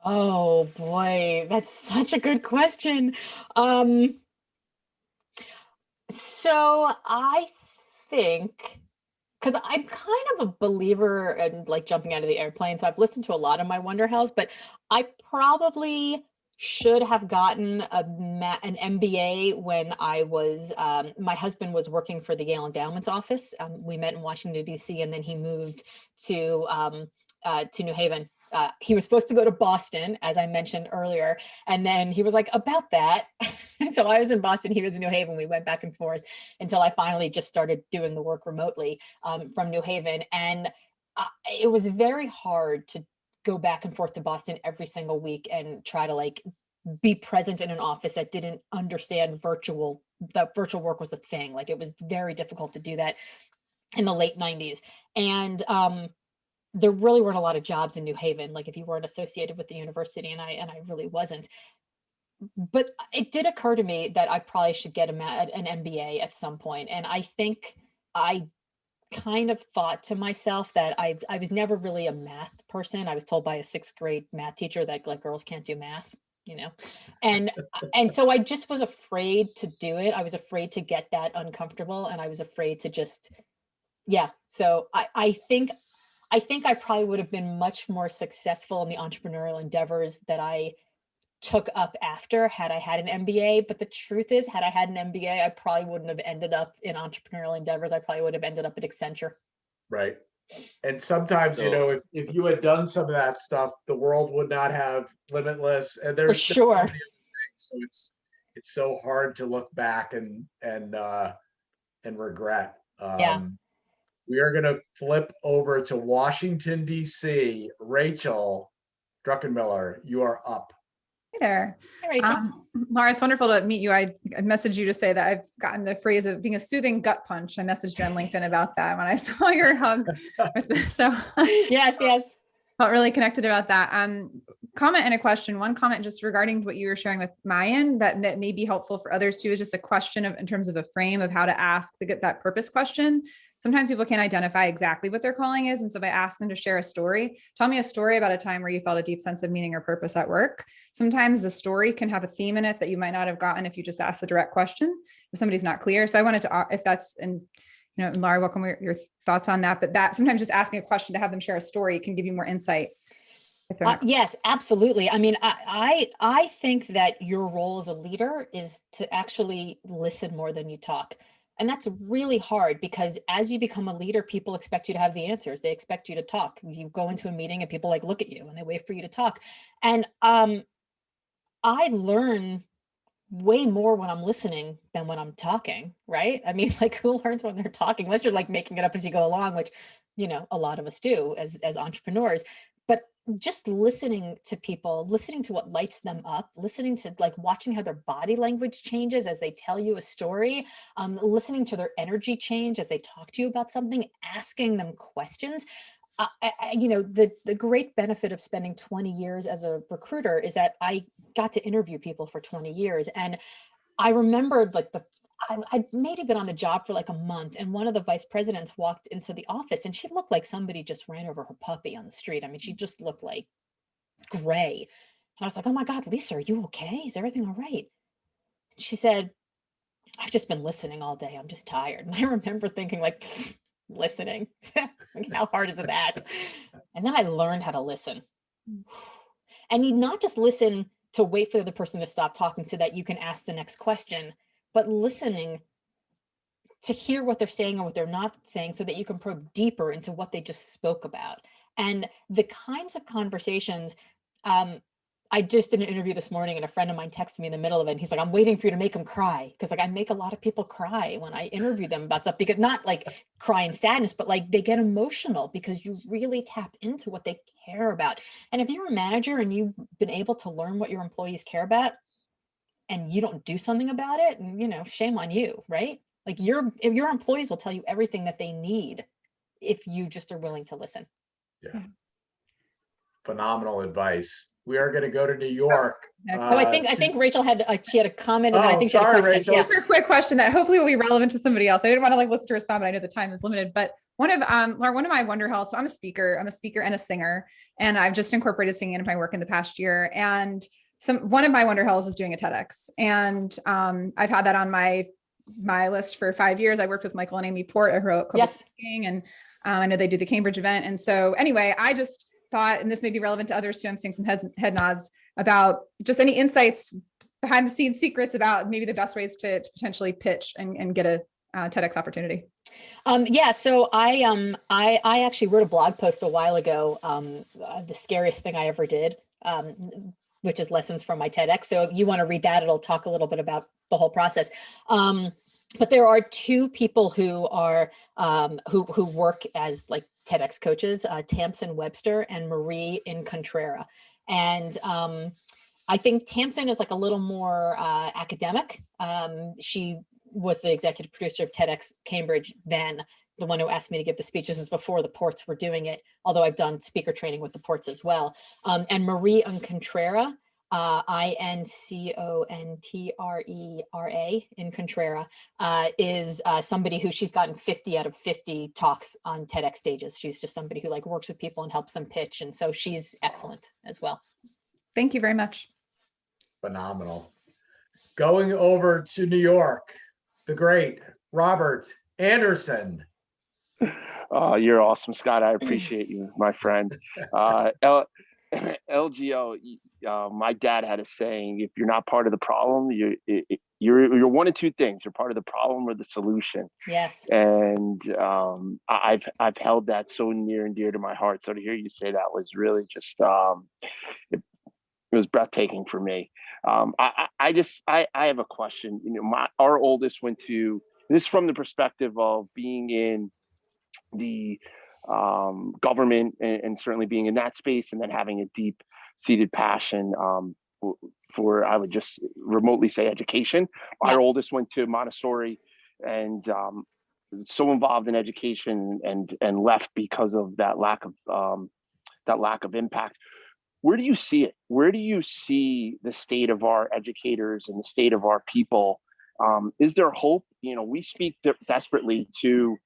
Oh boy, that's such a good question. So I think, because I'm kind of a believer in like jumping out of the airplane, so I've listened to a lot of my Wonder Hells, but I probably should have gotten an MBA when I was, my husband was working for the Yale Endowment's office. We met in Washington, D.C., and then he moved to New Haven. He was supposed to go to Boston, as I mentioned earlier, and then he was like, about that. So I was in Boston, he was in New Haven. We went back and forth until I finally just started doing the work remotely from New Haven. And it was very hard to go back and forth to Boston every single week and try to like be present in an office that didn't understand that virtual work was a thing. Like it was very difficult to do that in the late 90s. And there really weren't a lot of jobs in New Haven, like if you weren't associated with the university, and I really wasn't. But it did occur to me that I probably should get an MBA at some point. And I think I kind of thought to myself that I was never really a math person. I was told by a 6th grade math teacher that like girls can't do math, and so I just was afraid to do it. I was afraid to get that uncomfortable, and I was afraid to just, yeah. So I think I probably would have been much more successful in the entrepreneurial endeavors that I took up after had I had an MBA. But the truth is, had I had an MBA, I probably wouldn't have ended up in entrepreneurial endeavors. I probably would have ended up at Accenture. Right. And sometimes, if you had done some of that stuff, the world would not have Limitless. And there's For sure. so many other things. So it's so hard to look back and regret. Yeah. We are going to flip over to Washington, D.C. Rachel Druckenmiller, you are up. Hey there. Hey, Rachel. Laura, it's wonderful to meet you. I messaged you to say that I've gotten the phrase of being a soothing gut punch. I messaged you on LinkedIn about that when I saw your hug. So yes. Felt really connected about that. Comment and a question. One comment just regarding what you were sharing with Mayan that may be helpful for others too, is just a question in terms of a frame of how to ask to get that purpose question. Sometimes people can't identify exactly what their calling is. And so if I ask them to share a story, tell me a story about a time where you felt a deep sense of meaning or purpose at work. Sometimes the story can have a theme in it that you might not have gotten if you just asked the direct question, if somebody's not clear. So I wanted to, if that's, and Laura, welcome your thoughts on that, but that sometimes just asking a question to have them share a story can give you more insight. Yes, absolutely. I mean, I think that your role as a leader is to actually listen more than you talk. And that's really hard because as you become a leader, people expect you to have the answers. They expect you to talk. You go into a meeting and people like look at you and they wait for you to talk. And I learn way more when I'm listening than when I'm talking, right? I mean, like who learns when they're talking? Unless you're like making it up as you go along, which, a lot of us do as entrepreneurs. But just listening to people, listening to what lights them up, listening to like watching how their body language changes as they tell you a story, listening to their energy change as they talk to you about something, asking them questions. The great benefit of spending 20 years as a recruiter is that I got to interview people for 20 years. And I remembered like I'd maybe been on the job for like a month, and one of the vice presidents walked into the office and she looked like somebody just ran over her puppy on the street. I mean, she just looked like gray. And I was like, oh my God, Lisa, are you okay? Is everything all right? She said, I've just been listening all day. I'm just tired. And I remember thinking like, listening, like, how hard is that? And then I learned how to listen. And you not just listen to wait for the other person to stop talking so that you can ask the next question, but listening to hear what they're saying and what they're not saying so that you can probe deeper into what they just spoke about. And the kinds of conversations, I just did an interview this morning and a friend of mine texted me in the middle of it. And he's like, I'm waiting for you to make them cry. Because like I make a lot of people cry when I interview them about stuff, because not like cry in sadness, but like they get emotional because you really tap into what they care about. And if you're a manager and you've been able to learn what your employees care about and you don't do something about it, shame on you, right? Like your employees will tell you everything that they need if you just are willing to listen. Yeah. Phenomenal advice. We are going to go to New York. I think Rachel had she had a comment, and then I think sorry, she had a question. Rachel. Yeah. Quick question that hopefully will be relevant to somebody else. I didn't want to like listen to respond, but I know the time is limited. But one of my wonder halls. So I'm a speaker and a singer, and I've just incorporated singing into my work in the past year. And one of my wonder halls is doing a TEDx, and I've had that on my list for 5 years. I worked with Michael and Amy Port at Heroic Public Speaking, and I know they do the Cambridge event. And so anyway, I just thought, and this may be relevant to others too, I'm seeing some head nods about just any insights, behind the scenes secrets about maybe the best ways to potentially pitch and get a TEDx opportunity. So I actually wrote a blog post a while ago, the scariest thing I ever did, which is lessons from my TEDx. So if you want to read that, it'll talk a little bit about the whole process. But there are two people who are who work as like TEDx coaches, Tamsin Webster and Marie Incontrera. And I think Tamsin is like a little more academic. She was the executive producer of TEDx Cambridge then, the one who asked me to give the speech. This is before the Ports were doing it, although I've done speaker training with the Ports as well. And Marie Incontrera, Incontrera, Incontrera, is somebody who she's gotten 50 out of 50 talks on TEDx stages. She's just somebody who like works with people and helps them pitch. And so she's excellent as well. Thank you very much. Phenomenal. Going over to New York, the great Robert Anderson. You're awesome, Scott. I appreciate you, my friend. LGO, my dad had a saying: if you're not part of the problem, you're one of two things. You're part of the problem or the solution. Yes. And I've held that so near and dear to my heart. So to hear you say that was really just it was breathtaking for me. I have a question. Our oldest went to this from the perspective of being in the government and certainly being in that space, and then having a deep-seated passion for, I would just remotely say, education. Our oldest went to Montessori, and so involved in education and left because of that lack of impact. Where do you see it? Where do you see the state of our educators and the state of our people? Is there hope? We speak desperately to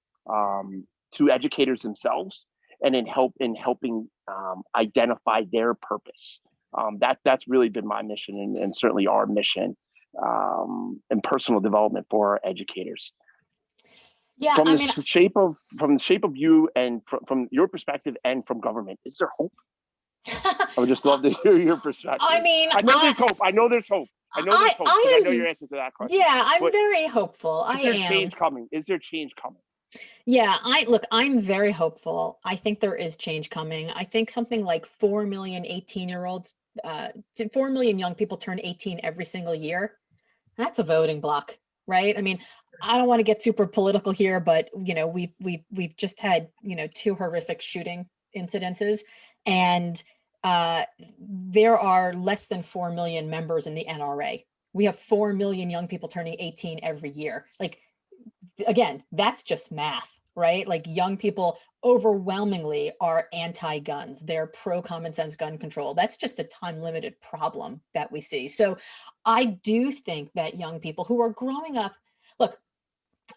educators themselves, and in helping identify their purpose. That's really been my mission, and certainly our mission, and personal development for our educators. Yeah, from the shape of you, and from your perspective, and from government, is there hope? I would just love to hear your perspective. I know there's hope. I know there's hope. I know your answer to that question. Yeah, I'm very hopeful. Is there change coming? Is there change coming? Yeah, I'm very hopeful. I think there is change coming. I think something like 4 million 18-year-olds, 4 million young people turn 18 every single year. That's a voting block, right? I mean, I don't want to get super political here, but we've just had 2 horrific shooting incidences, and there are less than 4 million members in the NRA. We have 4 million young people turning 18 every year. Like, again, that's just math, right? Like, young people overwhelmingly are anti-guns. They're pro common sense gun control. That's just a time limited problem that we see. So I do think that young people who are growing up, look,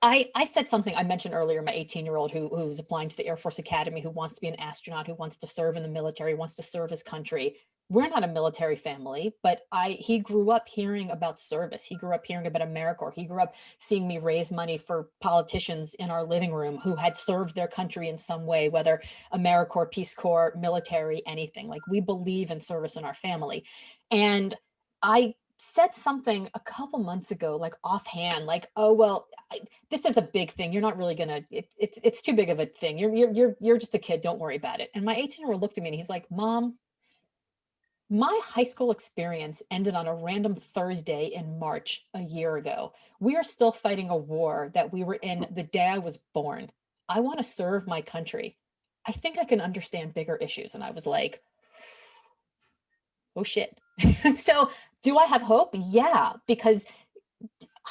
I said something I mentioned earlier, my 18-year-old who's applying to the Air Force Academy, who wants to be an astronaut, who wants to serve in the military, wants to serve his country. We're not a military family, but he grew up hearing about service. He grew up hearing about AmeriCorps. He grew up seeing me raise money for politicians in our living room who had served their country in some way, whether AmeriCorps, Peace Corps, military, anything. Like, we believe in service in our family. And I said something a couple months ago, like offhand, like, oh, well, this is a big thing. You're not really gonna, it's too big of a thing. You're just a kid. Don't worry about it. And my 18-year-old looked at me and he's like, Mom, my high school experience ended on a random Thursday in March a year ago. We are still fighting a war that we were in the day I was born. I want to serve my country. I think I can understand bigger issues. And I was like, oh shit. So do I have hope? Yeah, because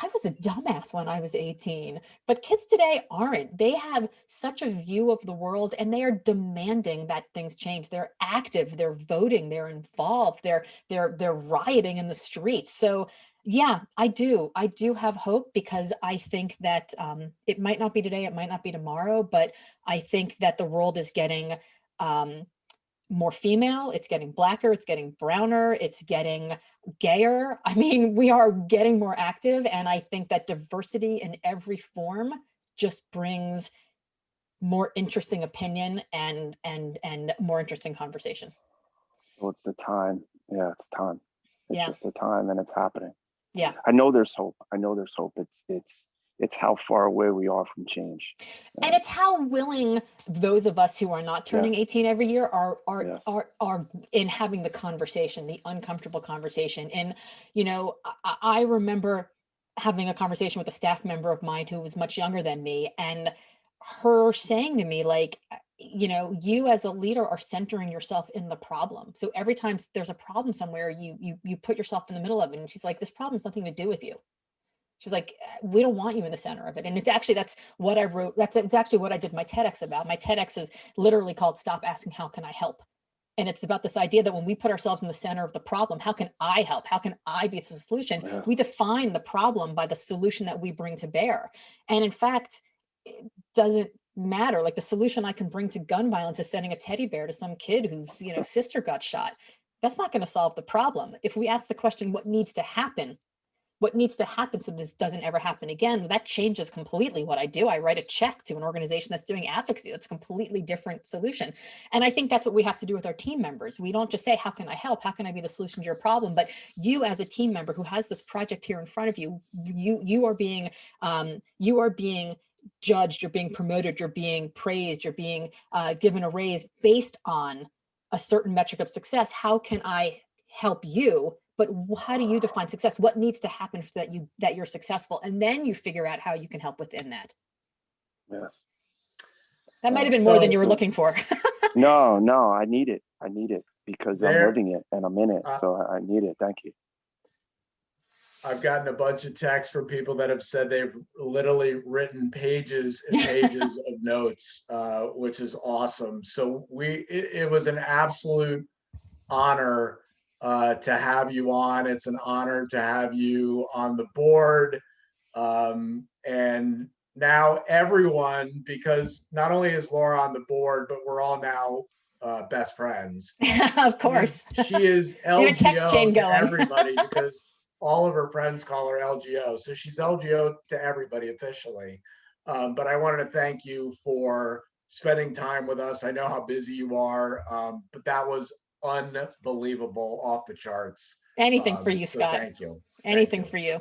I was a dumbass when I was 18, but kids today aren't. They have such a view of the world and they are demanding that things change. They're active, they're voting, they're involved, they're rioting in the streets. So yeah, I do have hope, because I think that it might not be today, it might not be tomorrow, but I think that the world is getting more female, it's getting blacker, it's getting browner, it's getting gayer. I mean, we are getting more active. And I think that diversity in every form just brings more interesting opinion and more interesting conversation. Well, it's the time. Yeah, it's time. It's just the time, and it's happening. Yeah. I know there's hope. It's how far away we are from change. And it's how willing those of us who are not turning 18 every year are in having the conversation, the uncomfortable conversation. And, you know, I remember having a conversation with a staff member of mine who was much younger than me, and her saying to me, like, you know, you as a leader are centering yourself in the problem. So every time there's a problem somewhere, you put yourself in the middle of it. And she's like, this problem has nothing to do with you. She's like, we don't want you in the center of it. And it's actually, that's what I wrote. It's actually what I did my TEDx about. My TEDx is literally called Stop Asking How Can I Help? And it's about this idea that when we put ourselves in the center of the problem, how can I help? How can I be the solution? Yeah. We define the problem by the solution that we bring to bear. And in fact, it doesn't matter. Like, the solution I can bring to gun violence is sending a teddy bear to some kid whose, you know, sister got shot. That's not going to solve the problem. If we ask the question, what needs to happen? What needs to happen so this doesn't ever happen again? That changes completely what I do. I write a check to an organization that's doing advocacy. That's a completely different solution. And I think that's what we have to do with our team members. We don't just say, how can I help? How can I be the solution to your problem? But you, as a team member who has this project here in front of you, you are being judged, you're being promoted, you're being praised, you're being given a raise based on a certain metric of success. How can I help you? But how do you define success? What needs to happen for that you're successful? And then you figure out how you can help within that. Yes. That might have been more than you were looking for. No, I need it. I need it because I'm living it and I'm in it. So I need it. Thank you. I've gotten a bunch of texts from people that have said they've literally written pages and pages of notes, which is awesome. So it was an absolute honor to have you on. It's an honor to have you on the board. And now everyone, because not only is Laura on the board, but we're all now best friends. Of course. She is LGO to everybody because all of her friends call her LGO. So she's LGO to everybody officially. But I wanted to thank you for spending time with us. I know how busy you are, but that was unbelievable, off the charts. Anything for you, so Scott. Thank you. Anything for you.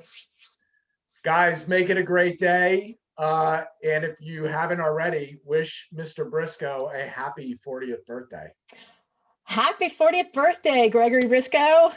Guys, make it a great day. And if you haven't already, wish Mr. Briscoe a happy 40th birthday. Happy 40th birthday, Gregory Briscoe.